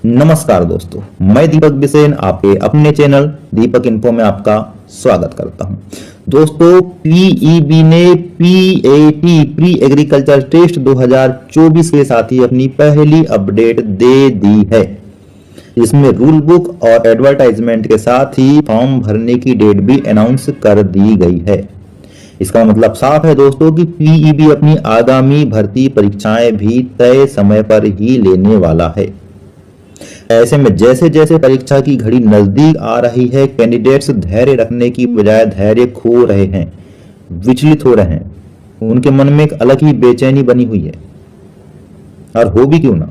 नमस्कार दोस्तों, मैं दीपक बिसेन आपके अपने चैनल दीपक इन्फो में आपका स्वागत करता हूं। दोस्तों, पीईबी ने पीएटी प्री एग्रीकल्चर टेस्ट 2024 के साथ ही अपनी पहली अपडेट दे दी है। इसमें रूल बुक और एडवर्टाइजमेंट के साथ ही फॉर्म भरने की डेट भी अनाउंस कर दी गई है। इसका मतलब साफ है दोस्तों कि पीईबी अपनी आगामी भर्ती परीक्षाएं भी तय समय पर ही लेने वाला है। ऐसे में जैसे जैसे परीक्षा की घड़ी नजदीक आ रही है, कैंडिडेट्स धैर्य रखने की बजाय धैर्य खो रहे हैं, विचलित हो रहे हैं। उनके मन में एक अलग ही बेचैनी बनी हुई है। और हो भी क्यों ना,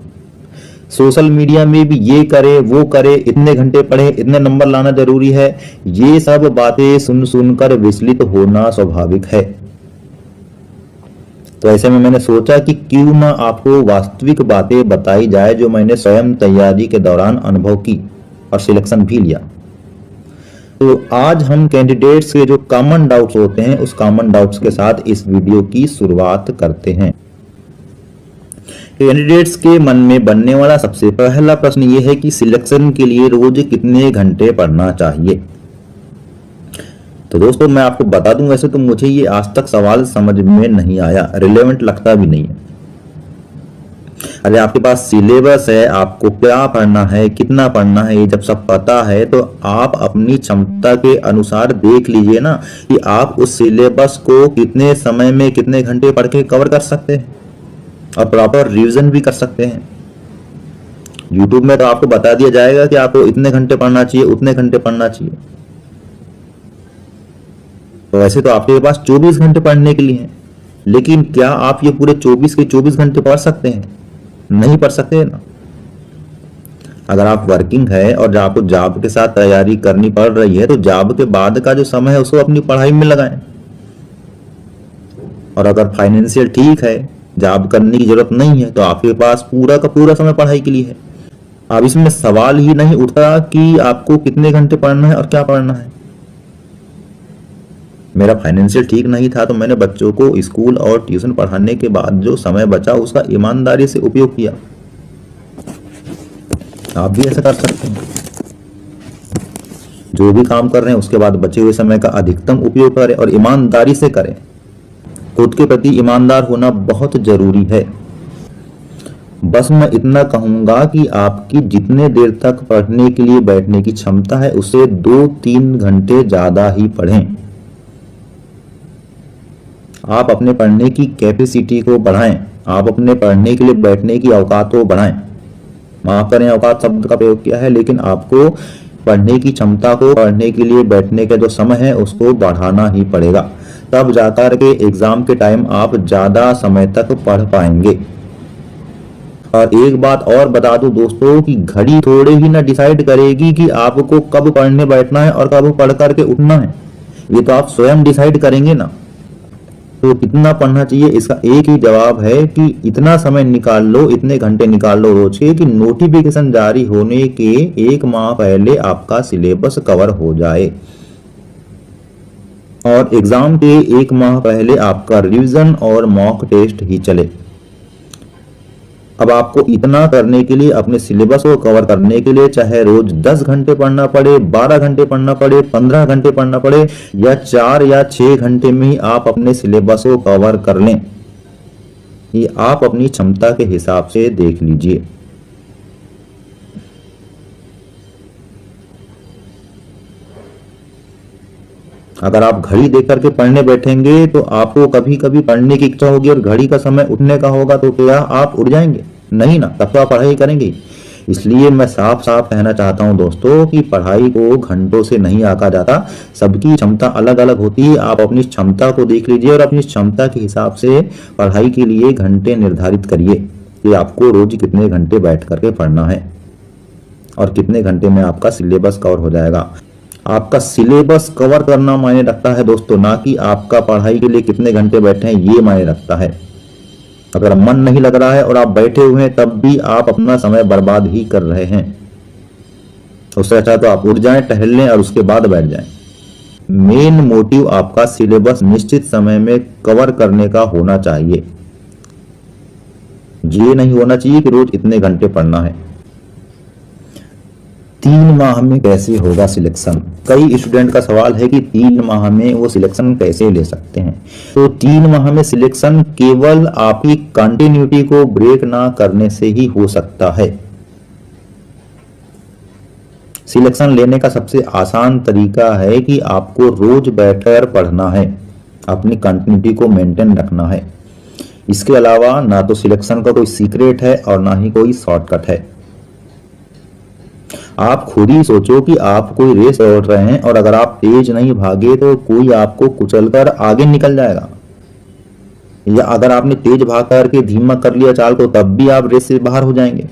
सोशल मीडिया में भी ये करे वो करे, इतने घंटे पढ़े, इतने नंबर लाना जरूरी है, ये सब बातें सुन सुनकर विचलित होना स्वाभाविक है। तो ऐसे में मैंने सोचा कि क्यों ना आपको वास्तविक बातें बताई जाए जो मैंने स्वयं तैयारी के दौरान अनुभव की और सिलेक्शन भी लिया। तो आज हम कैंडिडेट्स के जो कॉमन डाउट्स होते हैं उस कॉमन डाउट्स के साथ इस वीडियो की शुरुआत करते हैं। कैंडिडेट्स के मन में बनने वाला सबसे पहला प्रश्न ये है कि सिलेक्शन के लिए रोज कितने घंटे पढ़ना चाहिए। तो दोस्तों, मैं आपको बता दूं, वैसे तो मुझे ये आज तक सवाल समझ में नहीं आया, रिलेवेंट लगता भी नहीं है। अरे आपके पास सिलेबस है, आपको क्या पढ़ना है, कितना पढ़ना है, ये जब सब पता है तो आप अपनी क्षमता के अनुसार देख लीजिए ना कि आप उस सिलेबस को कितने समय में कितने घंटे पढ़ के कवर कर सकते हैं और प्रॉपर रिवीजन भी कर सकते हैं। यूट्यूब में तो आपको बता दिया जाएगा कि आपको इतने घंटे पढ़ना चाहिए, उतने घंटे पढ़ना चाहिए। तो वैसे तो आपके पास 24 घंटे पढ़ने के लिए हैं, लेकिन क्या आप ये पूरे 24 के 24 घंटे पढ़ सकते हैं? नहीं पढ़ सकते ना। अगर आप वर्किंग है और आपको जॉब के साथ तैयारी करनी पड़ रही है तो जॉब के बाद का जो समय है उसको अपनी पढ़ाई में लगाएं। और अगर फाइनेंशियल ठीक है, जॉब करने की जरूरत नहीं है, तो आपके पास पूरा का पूरा समय पढ़ाई के लिए है। अब इसमें सवाल ही नहीं उठता कि आपको कितने घंटे पढ़ना है और क्या पढ़ना है। मेरा फाइनेंशियल ठीक नहीं था तो मैंने बच्चों को स्कूल और ट्यूशन पढ़ाने के बाद जो समय बचा उसका ईमानदारी से उपयोग किया। आप भी ऐसा कर सकते हैं। जो भी काम कर रहे हैं उसके बाद बचे हुए समय का अधिकतम उपयोग करें और ईमानदारी से करें। खुद के प्रति ईमानदार होना बहुत जरूरी है। बस मैं इतना कहूंगा कि आपकी जितने देर तक पढ़ने के लिए बैठने की क्षमता है उससे 2-3 घंटे ज्यादा ही पढ़ें। आप अपने पढ़ने की कैपेसिटी को बढ़ाएं, आप अपने पढ़ने के लिए बैठने की औकात को बढ़ाएं। माफ करें, औकात शब्द का प्रयोग किया है, लेकिन आपको पढ़ने की क्षमता को, पढ़ने के लिए बैठने का जो समय है उसको बढ़ाना ही पड़ेगा। तब जाकर के एग्जाम के टाइम आप ज्यादा समय तक पढ़ पाएंगे। और एक बात और बता दूं दोस्तों कि घड़ी थोड़े ही ना डिसाइड करेगी कि आपको कब पढ़ने बैठना है और कब पढ़ करके उठना है। ये तो आप स्वयं डिसाइड करेंगे ना। तो कितना पढ़ना चाहिए, इसका एक ही जवाब है कि इतना समय निकाल लो, इतने घंटे निकाल लो रोज के कि नोटिफिकेशन जारी होने के 1 माह पहले आपका सिलेबस कवर हो जाए और एग्जाम के 1 माह पहले आपका रिवीजन और मॉक टेस्ट ही चले। अब आपको इतना करने के लिए, अपने सिलेबस को कवर करने के लिए, चाहे रोज 10 घंटे पढ़ना पड़े, 12 घंटे पढ़ना पड़े, 15 घंटे पढ़ना पड़े या 4 या 6 घंटे में ही आप अपने सिलेबस को कवर कर लें, ये आप अपनी क्षमता के हिसाब से देख लीजिए। अगर आप घड़ी देख करके पढ़ने बैठेंगे तो आपको कभी कभी पढ़ने की इच्छा होगी और घड़ी का समय उठने का होगा, तो क्या आप उठ जाएंगे? नहीं ना, तब तो आप पढ़ाई करेंगे। इसलिए मैं साफ साफ कहना चाहता हूं दोस्तों कि पढ़ाई को घंटों से नहीं आंका जाता। सबकी क्षमता अलग अलग होती है। आप अपनी क्षमता को देख लीजिए और अपनी क्षमता के हिसाब से पढ़ाई के लिए घंटे निर्धारित करिए कि आपको रोज कितने घंटे बैठ करके पढ़ना है और कितने घंटे में आपका सिलेबस कवर हो जाएगा। आपका सिलेबस कवर करना मायने रखता है दोस्तों, ना कि आपका पढ़ाई के लिए कितने घंटे बैठे हैं ये मायने रखता है। अगर मन नहीं लग रहा है और आप बैठे हुए हैं तब भी आप अपना समय बर्बाद ही कर रहे हैं। उससे अच्छा तो आप उठ जाएं, टहल लें और उसके बाद बैठ जाएं। मेन मोटिव आपका सिलेबस निश्चित समय में कवर करने का होना चाहिए। ये नहीं होना चाहिए कि रोज इतने घंटे पढ़ना है। 3 माह में कैसे होगा सिलेक्शन? कई स्टूडेंट का सवाल है कि 3 माह में वो सिलेक्शन कैसे ले सकते हैं। तो 3 माह में सिलेक्शन केवल आपकी कंटिन्यूटी को ब्रेक ना करने से ही हो सकता है। सिलेक्शन लेने का सबसे आसान तरीका है कि आपको रोज बैठकर पढ़ना है, अपनी कंटिन्यूटी को मेंटेन रखना है। इसके अलावा ना तो सिलेक्शन का कोई सीक्रेट है और ना ही कोई शॉर्टकट है। आप खुद ही सोचो कि आप कोई रेस दौड़ रहे हैं और अगर आप तेज नहीं भागे तो कोई आपको कुचलकर आगे निकल जाएगा, या अगर आपने तेज भाग करके धीमा कर लिया चाल तो तब भी आप रेस से बाहर हो जाएंगे।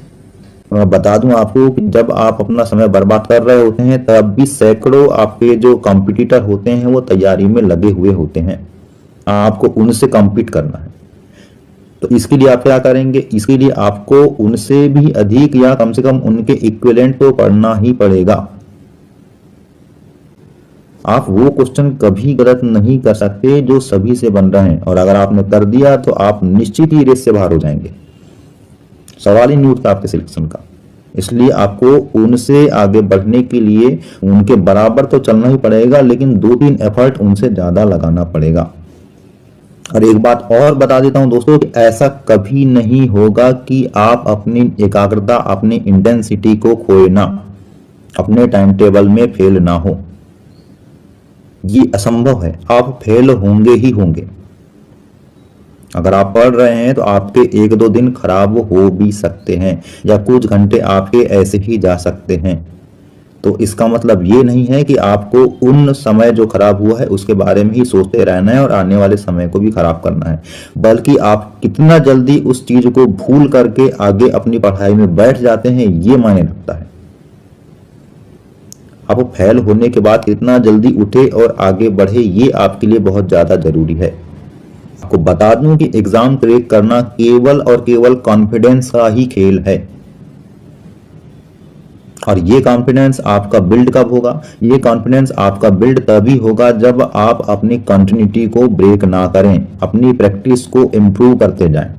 मैं बता दूं आपको कि जब आप अपना समय बर्बाद कर रहे होते हैं तब भी सैकड़ों आपके जो कॉम्पिटिटर होते हैं वो तैयारी में लगे हुए होते हैं। आपको उनसे कम्पीट करना है, तो इसके लिए आप क्या करेंगे? इसके लिए आपको उनसे भी अधिक या कम से कम उनके इक्विवेलेंट तो पढ़ना ही पड़ेगा। आप वो क्वेश्चन कभी गलत नहीं कर सकते जो सभी से बन रहे हैं, और अगर आपने कर दिया तो आप निश्चित ही रेस से बाहर हो जाएंगे। सवाल ही नहीं उठता आपके सिलेक्शन का। इसलिए आपको उनसे आगे बढ़ने के लिए उनके बराबर तो चलना ही पड़ेगा, लेकिन 2-3 एफर्ट उनसे ज्यादा लगाना पड़ेगा। और एक बात और बता देता हूं दोस्तों कि ऐसा कभी नहीं होगा कि आप अपनी एकाग्रता, अपनी इंटेंसिटी को खोए ना, अपने टाइम टेबल में फेल ना हो। ये असंभव है, आप फेल होंगे ही होंगे। अगर आप पढ़ रहे हैं तो आपके 1-2 दिन खराब हो भी सकते हैं, या कुछ घंटे आपके ऐसे ही जा सकते हैं। तो इसका मतलब ये नहीं है कि आपको उन समय जो खराब हुआ है उसके बारे में ही सोचते रहना है और आने वाले समय को भी खराब करना है, बल्कि आप कितना जल्दी उस चीज को भूल करके आगे अपनी पढ़ाई में बैठ जाते हैं ये मायने रखता है। आप फेल होने के बाद कितना जल्दी उठे और आगे बढ़े ये आपके लिए बहुत ज्यादा जरूरी है। आपको बता दूं कि एग्जाम क्रैक करना केवल और केवल कॉन्फिडेंस का ही खेल है, और ये कॉन्फिडेंस आपका बिल्ड कब होगा? ये कॉन्फिडेंस आपका बिल्ड तभी होगा जब आप अपनी कंटिन्यूटी को ब्रेक ना करें, अपनी प्रैक्टिस को इम्प्रूव करते जाएं।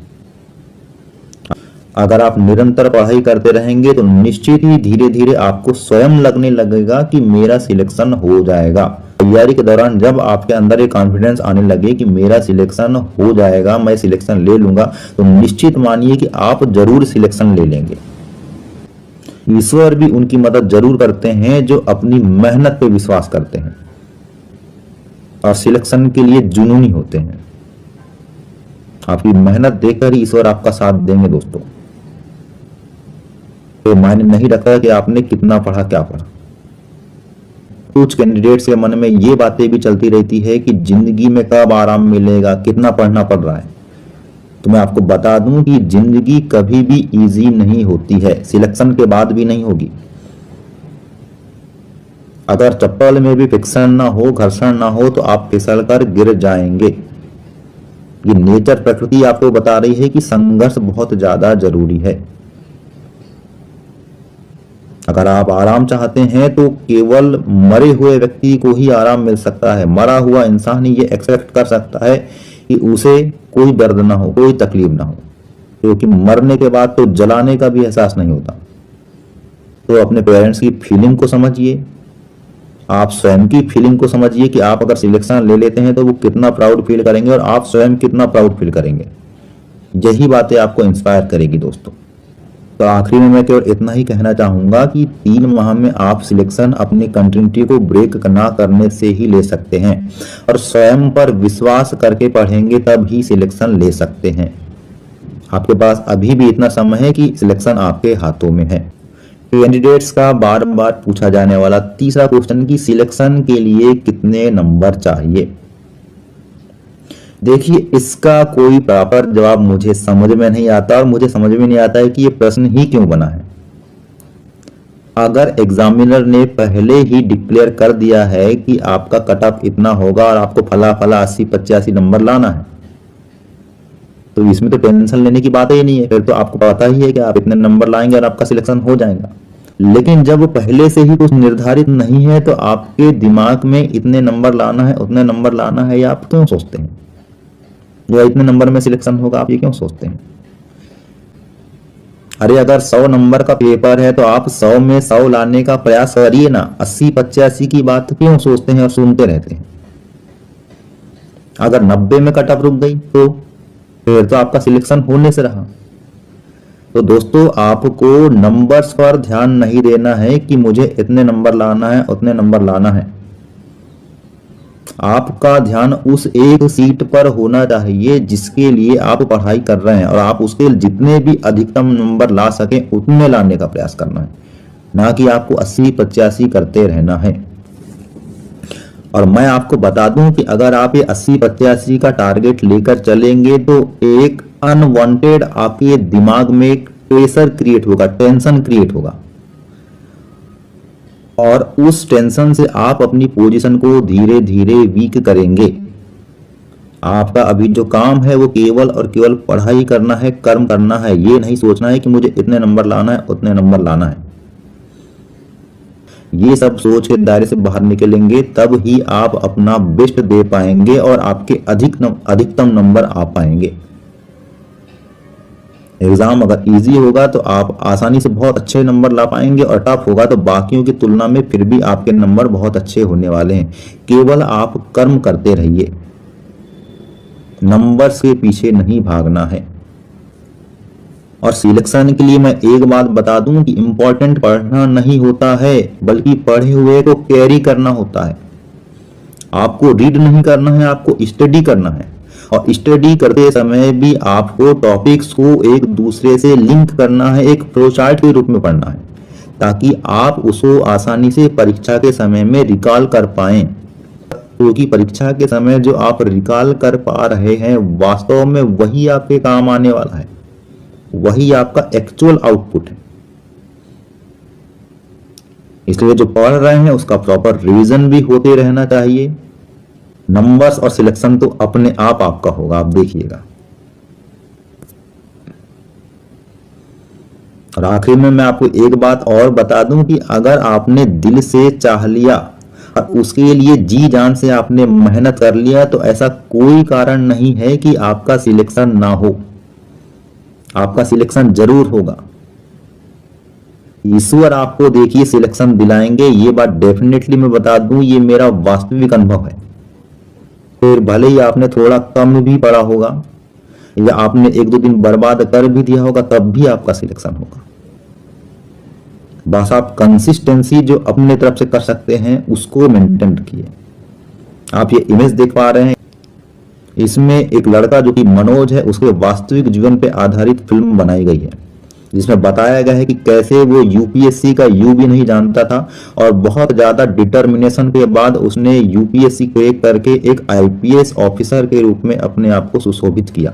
अगर आप निरंतर पढ़ाई करते रहेंगे तो निश्चित ही धीरे धीरे आपको स्वयं लगने लगेगा कि मेरा सिलेक्शन हो जाएगा। तैयारी के दौरान जब आपके अंदर एक कॉन्फिडेंस आने लगे कि मेरा सिलेक्शन हो जाएगा, मैं सिलेक्शन ले लूंगा, तो निश्चित मानिए कि आप जरूर सिलेक्शन ले लेंगे। ईश्वर भी उनकी मदद जरूर करते हैं जो अपनी मेहनत पे विश्वास करते हैं और सिलेक्शन के लिए जुनूनी होते हैं। आपकी मेहनत देखकर ही ईश्वर आपका साथ देंगे दोस्तों। तो मायने नहीं रखता कि आपने कितना पढ़ा, क्या पढ़ा। कुछ कैंडिडेट्स के मन में ये बातें भी चलती रहती है कि जिंदगी में कब आराम मिलेगा, कितना पढ़ना पड़ रहा है। तो मैं आपको बता दूं कि जिंदगी कभी भी इजी नहीं होती है, सिलेक्शन के बाद भी नहीं होगी। अगर चप्पल में भी फ्रिक्शन ना हो, घर्षण ना हो, तो आप फिसल कर गिर जाएंगे। ये नेचर, प्रकृति आपको बता रही है कि संघर्ष बहुत ज्यादा जरूरी है। अगर आप आराम चाहते हैं तो केवल मरे हुए व्यक्ति को ही आराम मिल सकता है। मरा हुआ इंसान ही ये एक्सेप्ट कर सकता है कि उसे कोई दर्द ना हो, कोई तकलीफ ना हो, क्योंकि मरने के बाद तो जलाने का भी एहसास नहीं होता। तो अपने पेरेंट्स की फीलिंग को समझिए, आप स्वयं की फीलिंग को समझिए कि आप अगर सिलेक्शन ले लेते हैं तो वो कितना प्राउड फील करेंगे और आप स्वयं कितना प्राउड फील करेंगे। यही बातें आपको इंस्पायर करेगी दोस्तों। तो आखिरी में मैं केवल इतना ही कहना चाहूंगा कि 3 माह में आप सिलेक्शन अपनी कंटिन्यूटी को ब्रेक ना करने से ही ले सकते हैं, और स्वयं पर विश्वास करके पढ़ेंगे तब ही सिलेक्शन ले सकते हैं। आपके पास अभी भी इतना समय है कि सिलेक्शन आपके हाथों में है। कैंडिडेट्स का बार बार पूछा जाने वाला तीसरा क्वेश्चन कि सिलेक्शन के लिए कितने नंबर चाहिए। देखिए, इसका कोई प्रॉपर जवाब मुझे समझ में नहीं आता, और मुझे समझ में नहीं आता है कि ये प्रश्न ही क्यों बना है। अगर एग्जामिनर ने पहले ही डिक्लेयर कर दिया है कि आपका कट ऑफ इतना होगा और आपको फला फला 80-85 नंबर लाना है, तो इसमें तो टेंशन लेने की बात ही नहीं है। फिर तो आपको पता ही है कि आप इतने नंबर लाएंगे और आपका सिलेक्शन हो जाएगा। लेकिन जब पहले से ही कुछ निर्धारित नहीं है तो आपके दिमाग में इतने नंबर लाना है, उतने नंबर लाना है, या आप क्यों सोचते हैं? या इतने नंबर में सिलेक्शन होगा, आप ये क्यों सोचते हैं? अरे अगर 100 नंबर का पेपर है तो आप 100 में 100 लाने का प्रयास करिए ना। 80-85 की बात क्यों सोचते हैं और सुनते रहते हैं। अगर 90 में कट ऑफ रुक गई तो फिर तो आपका सिलेक्शन होने से रहा। तो दोस्तों आपको नंबर्स पर ध्यान नहीं देना है कि मुझे इतने नंबर लाना है उतने नंबर लाना है। आपका ध्यान उस एक सीट पर होना चाहिए जिसके लिए आप पढ़ाई कर रहे हैं, और आप उसके जितने भी अधिकतम नंबर ला सकें उतने लाने का प्रयास करना है, ना कि आपको 80-85 करते रहना है। और मैं आपको बता दूं कि अगर आप ये 80-85 का टारगेट लेकर चलेंगे तो एक अनवांटेड आपके दिमाग में एक प्रेशर क्रिएट होगा, टेंशन क्रिएट होगा, और उस टेंशन से आप अपनी पोजीशन को धीरे धीरे वीक करेंगे। आपका अभी जो काम है वो केवल और केवल पढ़ाई करना है, कर्म करना है। ये नहीं सोचना है कि मुझे इतने नंबर लाना है उतने नंबर लाना है। ये सब सोच के दायरे से बाहर निकलेंगे तब ही आप अपना बेस्ट दे पाएंगे और आपके अधिकतम नंबर आ पाएंगे। एग्जाम अगर इजी होगा तो आप आसानी से बहुत अच्छे नंबर ला पाएंगे, और टफ होगा तो बाकियों की तुलना में फिर भी आपके नंबर बहुत अच्छे होने वाले हैं। केवल आप कर्म करते रहिए, नंबर्स के पीछे नहीं भागना है। और सिलेक्शन के लिए मैं एक बात बता दूं कि इंपॉर्टेंट पढ़ना नहीं होता है, बल्कि पढ़े हुए को कैरी करना होता है। आपको रीड नहीं करना है, आपको स्टडी करना है, और स्टडी करते समय भी आपको टॉपिक्स को एक दूसरे से लिंक करना है, एक फ्लोचार्ट के रूप में पढ़ना है, ताकि आप उसको आसानी से परीक्षा के समय में रिकॉल कर पाएं। क्योंकि परीक्षा के समय जो आप रिकॉल कर पा रहे हैं वास्तव में वही आपके काम आने वाला है, वही आपका एक्चुअल आउटपुट है। इसलिए जो पढ़ रहे हैं उसका प्रॉपर रिवीजन भी होते रहना चाहिए। नंबर्स और सिलेक्शन तो अपने आप आपका होगा, आप देखिएगा। और आखिर में मैं आपको एक बात और बता दूं कि अगर आपने दिल से चाह लिया और उसके लिए जी जान से आपने मेहनत कर लिया तो ऐसा कोई कारण नहीं है कि आपका सिलेक्शन ना हो। आपका सिलेक्शन जरूर होगा। ईश्वर आपको देखिए सिलेक्शन दिलाएंगे, ये बात डेफिनेटली मैं बता दूं, ये मेरा वास्तविक अनुभव है। फिर भले ही आपने थोड़ा कम भी पढ़ा होगा या आपने 1-2 दिन बर्बाद कर भी दिया होगा, तब भी आपका सिलेक्शन होगा। बस आप कंसिस्टेंसी जो अपने तरफ से कर सकते हैं उसको मेंटेन रखिए। आप ये इमेज देख पा रहे हैं, इसमें एक लड़का जो कि मनोज है उसके वास्तविक जीवन पे आधारित फिल्म बनाई गई है, जिसमें बताया गया है कि कैसे वो यूपीएससी का यू भी नहीं जानता था और बहुत ज्यादा डिटर्मिनेशन के बाद उसने यूपीएससी क्रैक करके एक आईपीएस ऑफिसर के रूप में अपने आप को सुशोभित किया,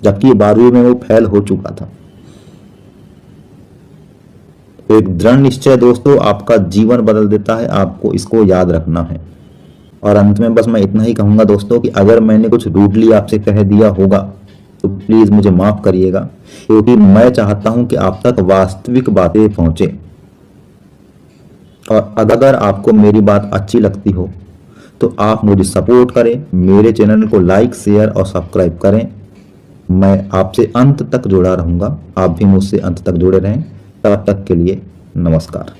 जबकि 12वीं में वो फेल हो चुका था। एक दृढ़ निश्चय दोस्तों आपका जीवन बदल देता है, आपको इसको याद रखना है। और अंत में बस मैं इतना ही कहूंगा दोस्तों कि अगर मैंने कुछ रूडली आपसे कह दिया होगा तो प्लीज मुझे माफ करिएगा, क्योंकि मैं चाहता हूं कि आप तक वास्तविक बातें पहुंचे। और अगर आपको मेरी बात अच्छी लगती हो तो आप मुझे सपोर्ट करें, मेरे चैनल को लाइक, शेयर और सब्सक्राइब करें। मैं आपसे अंत तक जुड़ा रहूंगा, आप भी मुझसे अंत तक जुड़े रहें। तब तक के लिए नमस्कार।